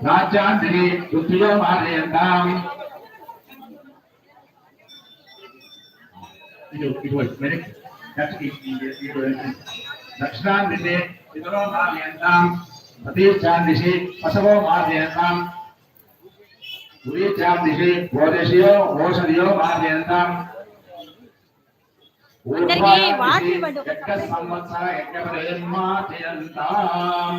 రాజ్యాంధ్రి పృథ్వీయో మార్యంతాం దక్షిణాంధ్రి పితరో మార్యంతాం ప్రతీచ్ఛాందిశి పశవో మార్యంతాం ఉరీచ్ఛాందిశి ఓదశియో ఓషధియో మార్యంతాం సంవత్సర యజ్ఞపదేన్మాచయంతాం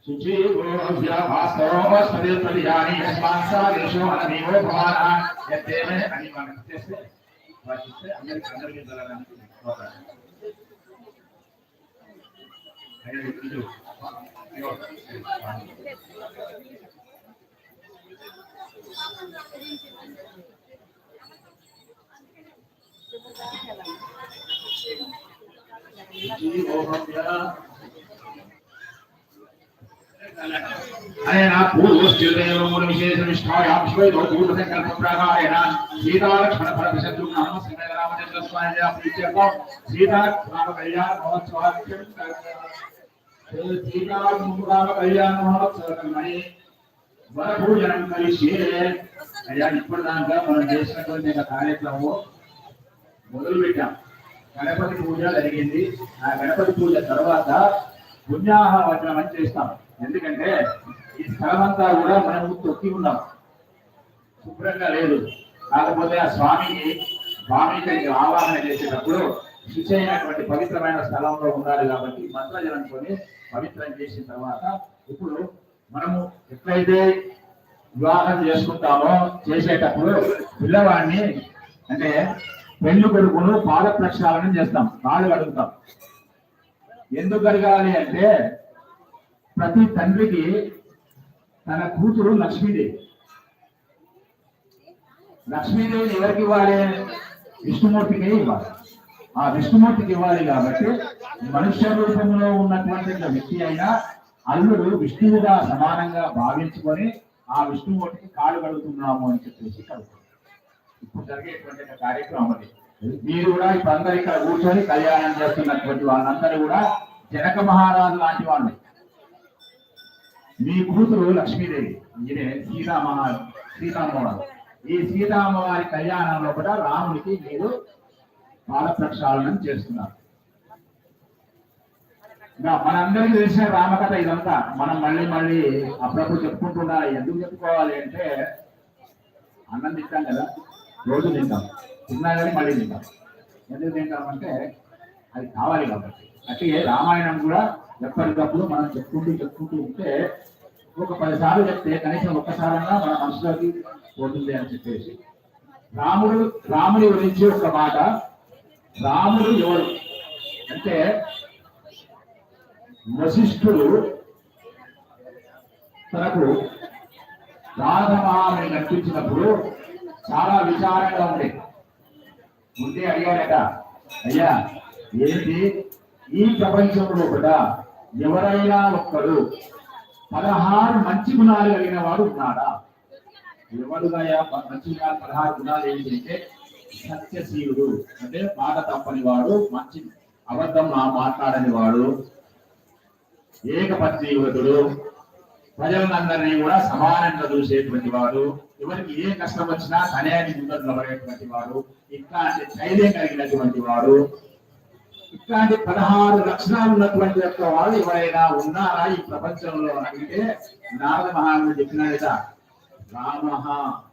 శుచీభ్య భాస్కరోస్మదేపరియాని యస్మాత్సాదేశో అనమీవో భవాన యత్తేమే అని మనకు చేస్తే వాటిస్తే అందరికీ జరగడానికి अनेन पूर्वस्थितेवमूलविशेषनिष्ठायां श्वेतो पूर्वसङ्कल्पप्रकारेण सीतालक्ष्मणफलविशत्रुघ्नामसमेतरामचन्द्रस्वामिनः प्रीत्यर्थं सीतारामकल्याणमहोत्सवाख्यं सीतारामकल्याणमहोत्सवकर्मणि वरपूजनं करिष्ये అయ్యా ఇప్పటిదాకా మనం చేసినటువంటి కార్యక్రమం మొదలుపెట్టాం. గణపతి పూజ జరిగింది. ఆ గణపతి పూజ తర్వాత పుణ్యాహవచనం అని చేస్తాం. ఎందుకంటే ఈ స్థలమంతా కూడా మనం తొక్కి ఉన్నాం, శుభ్రంగా లేదు. కాకపోతే ఆ స్వామికి ఆవాహన చేసేటప్పుడు శుచి అయినటువంటి పవిత్రమైన స్థలంలో ఉండాలి కాబట్టి మంత్రజలంతోనే పవిత్రం చేసిన తర్వాత ఇప్పుడు మనము ఎట్లయితే వివాహం చేసుకుంటామో చేసేటప్పుడు పిల్లవాడిని అంటే పెళ్లి కొడుకును పాద ప్రక్షాళనం చేస్తాం, కాళ్ళు కడుగుతాం. ఎందుకు కడగాలి అంటే ప్రతి తండ్రికి తన కూతురు లక్ష్మీదేవి. లక్ష్మీదేవిని ఎవరికి ఇవ్వాలి? విష్ణుమూర్తికి ఇవ్వాలి. ఆ విష్ణుమూర్తికి ఇవ్వాలి కాబట్టి మనుష్య రూపంలో ఉన్నటువంటి వ్యక్తి అయినా అల్లుడు విష్ణువుగా సమానంగా భావించుకొని ఆ విష్ణుమూర్తికి కాళ్ళు కడుగుతున్నాము అని చెప్పేసి కలుగుతాం. ఇప్పుడు జరిగేటువంటి కార్యక్రమం అది. మీరు కూడా ఇప్పుడు అందరు ఇక్కడ కూర్చొని కళ్యాణం చేస్తున్నటువంటి వాళ్ళందరూ కూడా జనక మహారాజు లాంటి వాళ్ళు. మీ కూతురు లక్ష్మీదేవి, ఈయనే సీతామ్మవారు. ఈ సీతామ్మవారి కళ్యాణంలో కూడా రాముడికి మీరు పాద ప్రక్షాళనం చేస్తున్నారు. మనందరికీ తెలిసిన రామకథ ఇదంతా. మనం మళ్ళీ అప్పుడప్పుడు చెప్పుకుంటున్నా. ఎందుకు చెప్పుకోవాలి అంటే అన్నం తింటాం కదా, రోజు తింటాం, తిన్నా కానీ మళ్ళీ తింటాం. ఎందుకు తింటామంటే అది కావాలి కాబట్టి. అంటే రామాయణం కూడా ఎప్పటికప్పుడు మనం చెప్పుకుంటూ ఉంటే ఒక 10 సార్లు చెప్తే కనీసం ఒక్కసారన్నా మన మనసులోకి పోతుంది అని చెప్పేసి రాముడి గురించి ఒక మాట. రాముడు ఎవరు అంటే వశిష్ఠుడు తనకు రాధమామని నడిపించినప్పుడు చాలా విచారంగా ఉంటే అడిగాడట, అయ్యా ఏంటి ఈ ప్రపంచంలో కూడా ఎవరైనా ఒక్కడు 16 మంచి గుణాలు కలిగిన వాడు ఉన్నాడా? ఎవరుగా మంచి గుణాలు 16 గుణాలు ఏంటి అంటే సత్యశీలుడు అంటే మాట తప్పని వాడు, మంచి అబద్ధం మాట్లాడని వాడు, ఏకపత్నీవ్రతుడు, ప్రజలందరినీ కూడా సమానంగా చూసేటువంటి వాడు, ఎవరికి ఏ కష్టం వచ్చినా తనేని ముందు నిలబడేటువంటి వాడు, ఇట్లాంటి ధైర్యం కలిగినటువంటి వాడు, ఇట్లాంటి 16 లక్షణాలు ఉన్నటువంటి యొక్క వాళ్ళు ఎవరైనా ఉన్నారా ఈ ప్రపంచంలో అడిగితే నారద మహారాజు చెప్పినాడట, రామ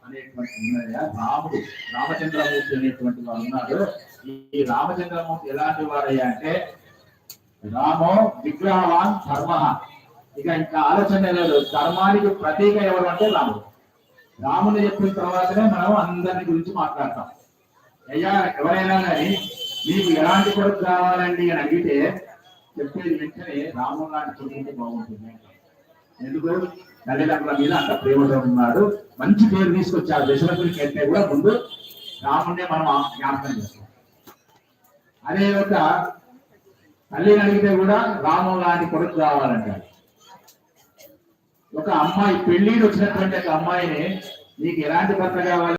అనేటువంటి ఉన్నాయా, రాముడు రామచంద్రమూర్తి అనేటువంటి వాడు ఉన్నాడు. ఈ రామచంద్రమూర్తి ఎలాంటి వాడయ్యా అంటే రామో విగ్రహవాన్ ధర్మ. ఇంకా ఆలోచన లేదు. ధర్మానికి ప్రతీక ఎవరు అంటే రాముడు. రాముని చెప్పిన తర్వాతనే మనం అందరి గురించి మాట్లాడతాం. అయ్యా ఎవరైనా కానీ మీకు ఎలాంటి కొడుకు కావాలండి అని అడిగితే చెప్పేది వెంటనే రాముడు లాంటి కొడుకుంటే బాగుంటుంది. ఎందుకు? తల్లిదండ్రుల మీద అంత ప్రేమతో ఉన్నాడు, మంచి పేరు తీసుకొచ్చారు. దశరథుడికి అయితే కూడా ముందు రాముడినే మనం జ్ఞాపకం చేస్తాం. అదే ఒక తల్లిని అడిగితే కూడా రాముడు లాంటి కొడుకు కావాలంటారు. ఒక అమ్మాయి పెళ్లికి వచ్చినటువంటి ఒక అమ్మాయిని నీకు ఎలాంటి భర్త కావాలి